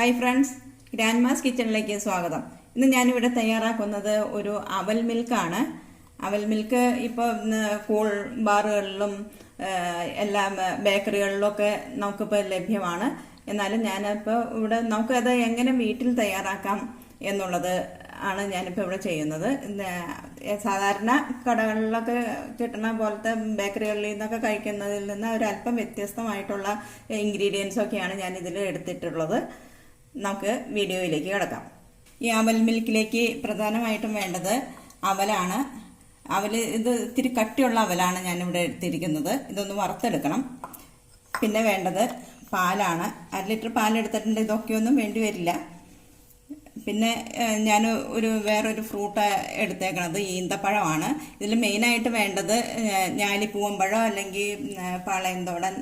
Hi friends, Grandma's Kitchen സ്വാഗതം. ഇന്ന് ഞാൻ ഇവിടെ തയ്യാറാക്കുന്നത് ഒരു അവൽ മിൽക്ക് ആണ്. അവൽ മിൽക്ക് ഇപ്പോൾ കൂൾ ബാറുകളിലും എല്ലാ ബേക്കറികളിലൊക്കെ നമുക്കിപ്പോൾ ലഭ്യമാണ്. എന്നാലും ഞാനിപ്പോൾ ഇവിടെ നമുക്കത് എങ്ങനെ വീട്ടിൽ തയ്യാറാക്കാം എന്നുള്ളത് ആണ് ഞാനിപ്പോൾ ഇവിടെ ചെയ്യുന്നത്. സാധാരണ കടകളിലൊക്കെ കിട്ടുന്ന പോലത്തെ ബേക്കറികളിൽ നിന്നൊക്കെ കഴിക്കുന്നതിൽ നിന്ന് ഒരല്പം വ്യത്യസ്തമായിട്ടുള്ള ഇൻഗ്രീഡിയൻസ് ഒക്കെയാണ് ഞാൻ ഇതിൽ എടുത്തിട്ടുള്ളത്. നമുക്ക് വീഡിയോയിലേക്ക് കിടക്കാം. ഈ അവൽ മിൽക്കിലേക്ക് പ്രധാനമായിട്ടും വേണ്ടത് അവലാണ്. ഇത് ഇത്തിരി കട്ടിയുള്ള അവലാണ് ഞാനിവിടെ എടുത്തിരിക്കുന്നത്. ഇതൊന്ന് വറുത്തെടുക്കണം. പിന്നെ വേണ്ടത് പാലാണ്. 1 ലിറ്റർ പാലെടുത്തിട്ടുണ്ട്. ഇതൊക്കെയൊന്നും വേണ്ടി വരില്ല. പിന്നെ ഞാൻ വേറൊരു ഫ്രൂട്ട് എടുത്തേക്കണത് ഈന്തപ്പഴമാണ്. ഇതിൽ മെയിനായിട്ട് വേണ്ടത് ഞാലിപ്പൂവമ്പഴം അല്ലെങ്കിൽ പാളയംതോടൻ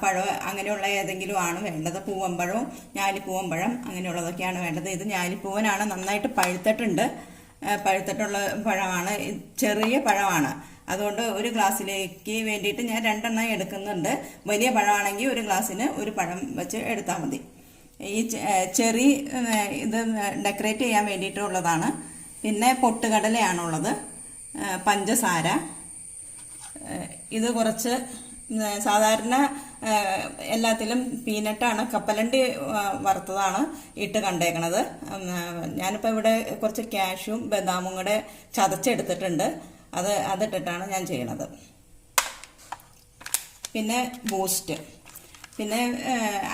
പഴം അങ്ങനെയുള്ള ഏതെങ്കിലും ആണ് വേണ്ടത്. പൂവമ്പഴവും ഞാലിപ്പൂവമ്പഴം അങ്ങനെയുള്ളതൊക്കെയാണ് വേണ്ടത്. ഇത് ഞാലിപ്പൂവനാണ്, നന്നായിട്ട് പഴുത്തിട്ടുള്ള പഴമാണ്. ചെറിയ പഴമാണ്. അതുകൊണ്ട് ഒരു ഗ്ലാസ്സിലേക്ക് വേണ്ടിയിട്ട് ഞാൻ 2 എണ്ണം എടുക്കുന്നുണ്ട്. വലിയ പഴമാണെങ്കിൽ ഒരു ഗ്ലാസ്സിന് ഒരു പഴം വെച്ച് എടുത്താൽ മതി. ഈ ചെറി ഇത് ഡെക്കറേറ്റ് ചെയ്യാൻ വേണ്ടിയിട്ടുള്ളതാണ്. പിന്നെ പൊട്ടുകടലയാണുള്ളത്, പഞ്ചസാര, ഇത് കുറച്ച് സാധാരണ എല്ലാത്തിലും പീനട്ടാണ്, കപ്പലണ്ടി വറുത്തതാണ് ഇട്ട് കണ്ടേക്കണത്. ഞാനിപ്പോൾ ഇവിടെ കുറച്ച് കാഷ്യൂം ബദാമും കൂടെ ചതച്ചെടുത്തിട്ടുണ്ട്. അതിട്ടിട്ടാണ് ഞാൻ ചെയ്യണത്. പിന്നെ ബൂസ്റ്റ്, പിന്നെ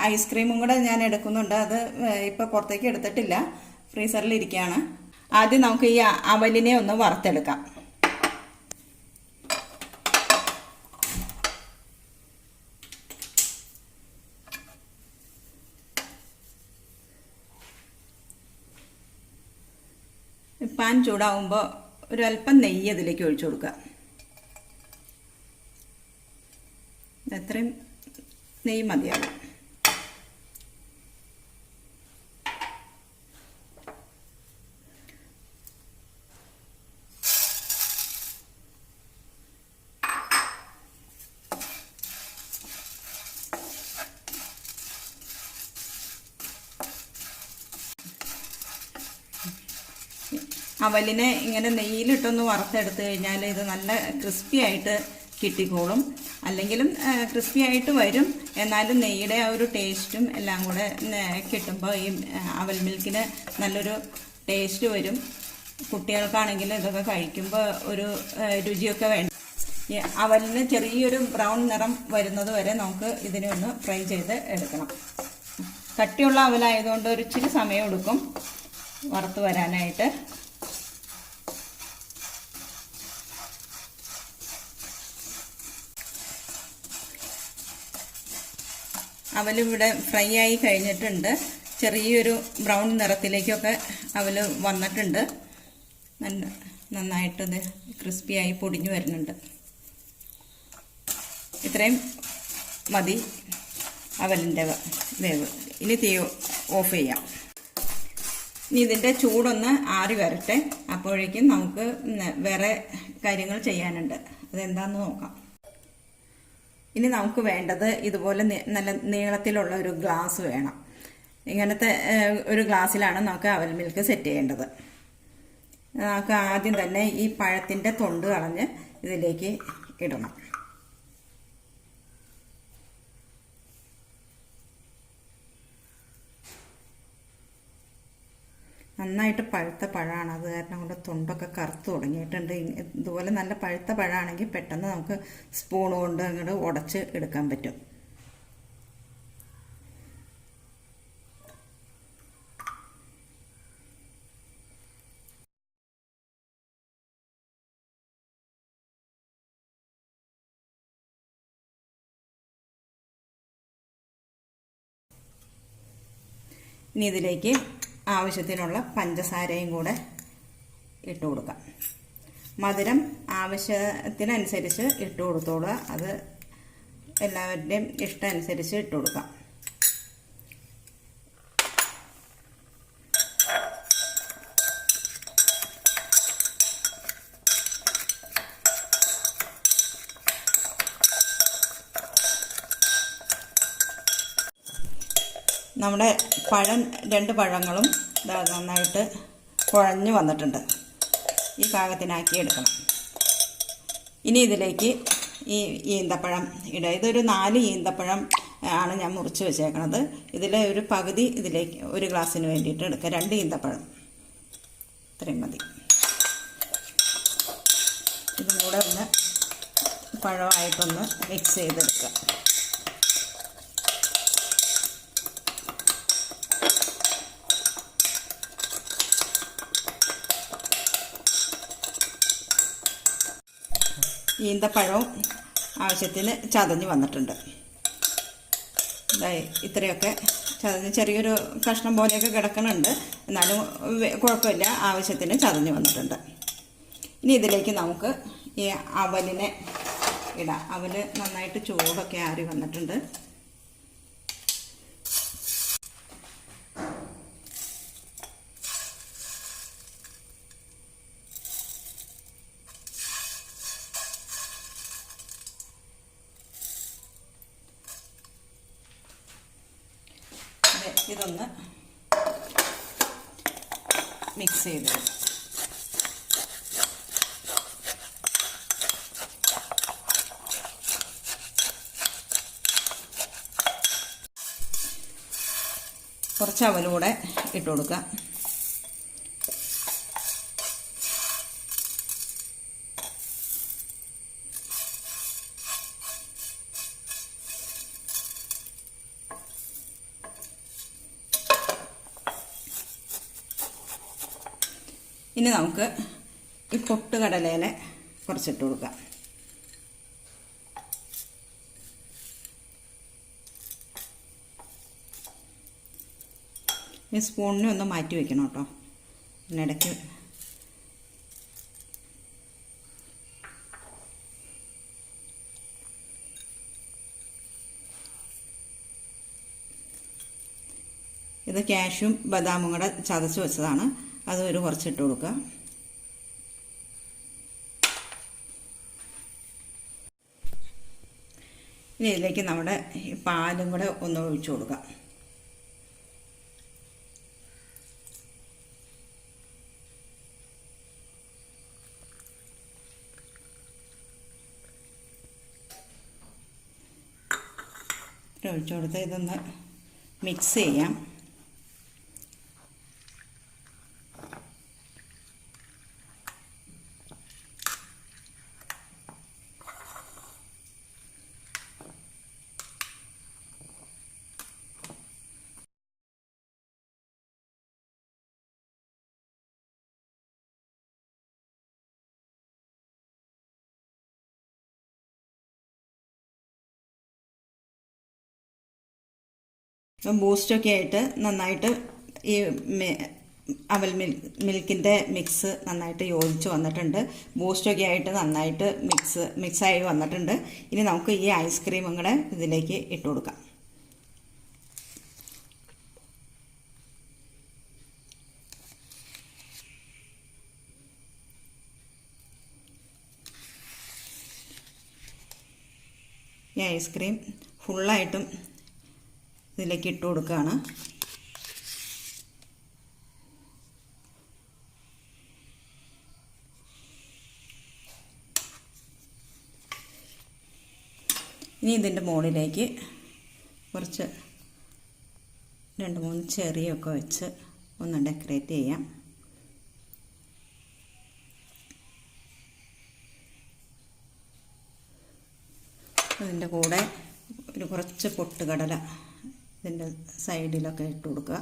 ഐസ്ക്രീമും കൂടെ ഞാൻ എടുക്കുന്നുണ്ട്. അത് ഇപ്പോൾ പുറത്തേക്ക് എടുത്തിട്ടില്ല, ഫ്രീസറിൽ ഇരിക്കുകയാണ്. ആദ്യം നമുക്ക് ഈ അവലിനെ ഒന്ന് വറുത്തെടുക്കാം. പാൻ ചൂടാവുമ്പോൾ ഒരല്പം നെയ്യ് അതിലേക്ക് ഒഴിച്ചു കൊടുക്കുക. എത്രയും നെയ്യ് മതിയാകും. അവലിനെ ഇങ്ങനെ നെയ്യിലിട്ടൊന്ന് വറുത്തെടുത്ത് കഴിഞ്ഞാൽ ഇത് നല്ല ക്രിസ്പി ആയിട്ട് കിട്ടിക്കോളും. അല്ലെങ്കിലും ക്രിസ്പി ആയിട്ട് വരും. എന്നാലും നെയ്യുടെ ആ ഒരു ടേസ്റ്റും എല്ലാം കൂടെ കിട്ടുമ്പോൾ ഈ അവൽ മിൽക്കിന് നല്ലൊരു ടേസ്റ്റ് വരും. കുട്ടികൾക്കാണെങ്കിൽ ഇതൊക്കെ കഴിക്കുമ്പോൾ ഒരു രുചിയൊക്കെ വേണം. ഈ അവലിന് ചെറിയൊരു ബ്രൗൺ നിറം വരുന്നത് വരെ നമുക്ക് ഇതിനെ ഒന്ന് ഫ്രൈ ചെയ്ത് എടുക്കണം. കട്ടിയുള്ള അവലായതുകൊണ്ട് ഒരു ഇച്ചിരി സമയം എടുക്കും വറുത്ത് വരാനായിട്ട്. അവലിവിടെ ഫ്രൈ ആയി കഴിഞ്ഞിട്ടുണ്ട്. ചെറിയൊരു ബ്രൗൺ നിറത്തിലേക്കൊക്കെ അവൽ വന്നിട്ടുണ്ട്. നന്നായിട്ട് ഇത് ക്രിസ്പിയായി പൊടിഞ്ഞു വരുന്നുണ്ട്. ഇത്രയും മതി അവലിൻ്റെ വേവ്. ഇനി തീ ഓഫ് ചെയ്യാം. ഇനി ഇതിൻ്റെ ചൂടൊന്ന് ആറി വരട്ടെ. അപ്പോഴേക്കും നമുക്ക് വേറെ കാര്യങ്ങൾ ചെയ്യാനുണ്ട്. അതെന്താണെന്ന് നോക്കാം. ഇനി നമുക്ക് വേണ്ടത് ഇതുപോലെ നല്ല നീളത്തിലുള്ള ഒരു ഗ്ലാസ് വേണം. ഇങ്ങനത്തെ ഒരു ഗ്ലാസ്സിലാണ് നമുക്ക് അവൽ മിൽക്ക് സെറ്റ് ചെയ്യേണ്ടത്. നമുക്ക് ആദ്യം തന്നെ ഈ പഴത്തിൻ്റെ തൊണ്ട് കളഞ്ഞ് ഇതിലേക്ക് ഇടണം. നന്നായിട്ട് പഴുത്ത പഴമാണ്. അത് കാരണം കൊണ്ട് തൊണ്ടൊക്കെ കറുത്ത് തുടങ്ങിയിട്ടുണ്ട്. ഇതുപോലെ നല്ല പഴുത്ത പഴമാണെങ്കിൽ പെട്ടെന്ന് നമുക്ക് സ്പൂൺ കൊണ്ട് അങ്ങോട്ട് ഉടച്ച് എടുക്കാൻ പറ്റും. ഇനി ഇതിലേക്ക് ആവശ്യത്തിനുള്ള പഞ്ചസാരയും കൂടെ ഇട്ട് കൊടുക്കാം. മധുരം ആവശ്യത്തിനനുസരിച്ച് ഇട്ട് കൊടുത്തോളുക. അത് എല്ലാവരുടെയും ഇഷ്ടം അനുസരിച്ച് ഇട്ട് കൊടുക്കാം. നമ്മുടെ രണ്ട് പഴങ്ങളും നന്നായിട്ട് കുഴഞ്ഞു വന്നിട്ടുണ്ട്. ഈ പാകത്തിനാക്കി എടുക്കണം. ഇനി ഇതിലേക്ക് ഈ ഈന്തപ്പഴം ഇടുക. ഇതൊരു 4 ഈന്തപ്പഴം ആണ് ഞാൻ മുറിച്ച് വെച്ചേക്കണത്. ഇതിലെ ഒരു പകുതി ഇതിലേക്ക് ഒരു ഗ്ലാസ്സിന് വേണ്ടിയിട്ട് എടുക്കുക. 2 ഈന്തപ്പഴം ഇത്രയും മതി. ഇതും കൂടെ ഒന്ന് പഴമായിട്ടൊന്ന് മിക്സ് ചെയ്തെടുക്കുക. ഈന്തപ്പഴവും ആവശ്യത്തിന് ചതഞ്ഞ് വന്നിട്ടുണ്ട്. ഇത്രയൊക്കെ ചതഞ്ഞ് ചെറിയൊരു കഷ്ണം പോലെയൊക്കെ കിടക്കുന്നുണ്ട്, എന്നാലും കുഴപ്പമില്ല, ആവശ്യത്തിന് ചതഞ്ഞ് വന്നിട്ടുണ്ട്. ഇനി ഇതിലേക്ക് നമുക്ക് ഈ അവലിനെ ഇടാം. അവൽ നന്നായിട്ട് ചൂടൊക്കെ ആറി വന്നിട്ടുണ്ട്. ഇതൊന്ന് മിക്സ് ചെയ്ത് കുറച്ച് അവലൂടെ ഇട്ട് കൊടുക്കുക. ഇനി നമുക്ക് ഈ പൊട്ടുകടലയിലെ കുറച്ചിട്ട് കൊടുക്കാം. ഈ സ്പൂണിനെ ഒന്ന് മാറ്റി വെക്കണം കേട്ടോ. ഇതിനിടയ്ക്ക് ഇത് കാഷ്യും ബദാമും കൂടെ ചതച്ച് വെച്ചതാണ്. അത് ഒരു കുറച്ചിട്ട് കൊടുക്കുക. ഇനി ഇതിലേക്ക് നമ്മുടെ പാലും കൂടെ ഒന്ന് ഒഴിച്ചു കൊടുക്കാം. ഒഴിച്ചു കൊടുത്ത് ഇതൊന്ന് മിക്സ് ചെയ്യാം. ബൂസ്റ്റൊക്കെ ആയിട്ട് നന്നായിട്ട് ഈ അവൽ മിൽക്കിൻ്റെ മിക്സ് നന്നായിട്ട് യോജിച്ച് വന്നിട്ടുണ്ട്. ബൂസ്റ്റൊക്കെ ആയിട്ട് നന്നായിട്ട് മിക്സായി വന്നിട്ടുണ്ട്. ഇനി നമുക്ക് ഈ ഐസ്ക്രീമും കൂടെ ഇതിലേക്ക് ഇട്ട് കൊടുക്കാം. ഈ ഐസ്ക്രീം ഫുള്ളായിട്ടും ഇതിലേക്ക് ഇട്ട് കൊടുക്കുകയാണ്. ഇനി ഇതിൻ്റെ മുകളിലേക്ക് കുറച്ച് 2-3 ചെറിയൊക്കെ വെച്ച് ഒന്ന് ഡെക്കറേറ്റ് ചെയ്യാം. അതിൻ്റെ കൂടെ ഒരു കുറച്ച് പൊട്ടുകടല ഇതിൻ്റെ സൈഡിലൊക്കെ ഇട്ട് കൊടുക്കുക.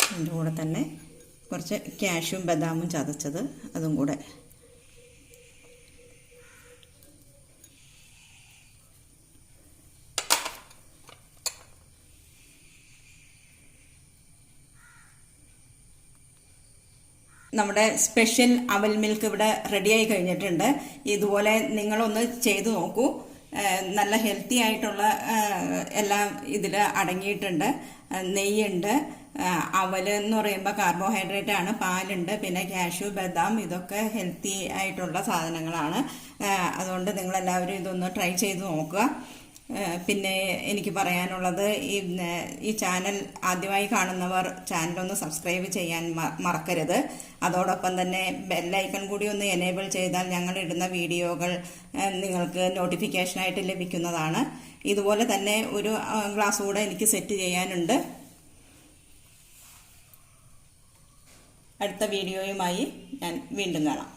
അതിൻ്റെ കൂടെ തന്നെ കുറച്ച് കാഷ്യും ബദാമും ചതച്ചത് അതും കൂടെ. നമ്മുടെ സ്പെഷ്യൽ അവൽ മിൽക്ക് ഇവിടെ റെഡിയായി കഴിഞ്ഞിട്ടുണ്ട്. ഇതുപോലെ നിങ്ങളൊന്ന് ചെയ്തു നോക്കൂ. നല്ല ഹെൽത്തി ആയിട്ടുള്ള എല്ലാം ഇതിൽ അടങ്ങിയിട്ടുണ്ട്. നെയ്യുണ്ട്, അവൽ എന്ന് പറയുമ്പോൾ കാർബോഹൈഡ്രേറ്റ് ആണ്, പാലുണ്ട്, പിന്നെ കാഷ്യൂ, ബദാം, ഇതൊക്കെ ഹെൽത്തി ആയിട്ടുള്ള സാധനങ്ങളാണ്. അതുകൊണ്ട് നിങ്ങളെല്ലാവരും ഇതൊന്ന് ട്രൈ ചെയ്ത് നോക്കുക. പിന്നെ എനിക്ക് പറയാനുള്ളത്, ഈ ചാനൽ ആദ്യമായി കാണുന്നവർ ചാനലൊന്ന് സബ്സ്ക്രൈബ് ചെയ്യാൻ മറക്കരുത്. അതോടൊപ്പം തന്നെ ബെല്ലൈക്കൺ കൂടി ഒന്ന് എനേബിൾ ചെയ്താൽ ഞങ്ങൾ ഇടുന്ന വീഡിയോകൾ നിങ്ങൾക്ക് നോട്ടിഫിക്കേഷനായിട്ട് ലഭിക്കുന്നതാണ്. ഇതുപോലെ തന്നെ ഒരു ഗ്ലാസ് കൂടെ എനിക്ക് സെറ്റ് ചെയ്യാനുണ്ട്. അടുത്ത വീഡിയോയുമായി ഞാൻ വീണ്ടും കാണാം.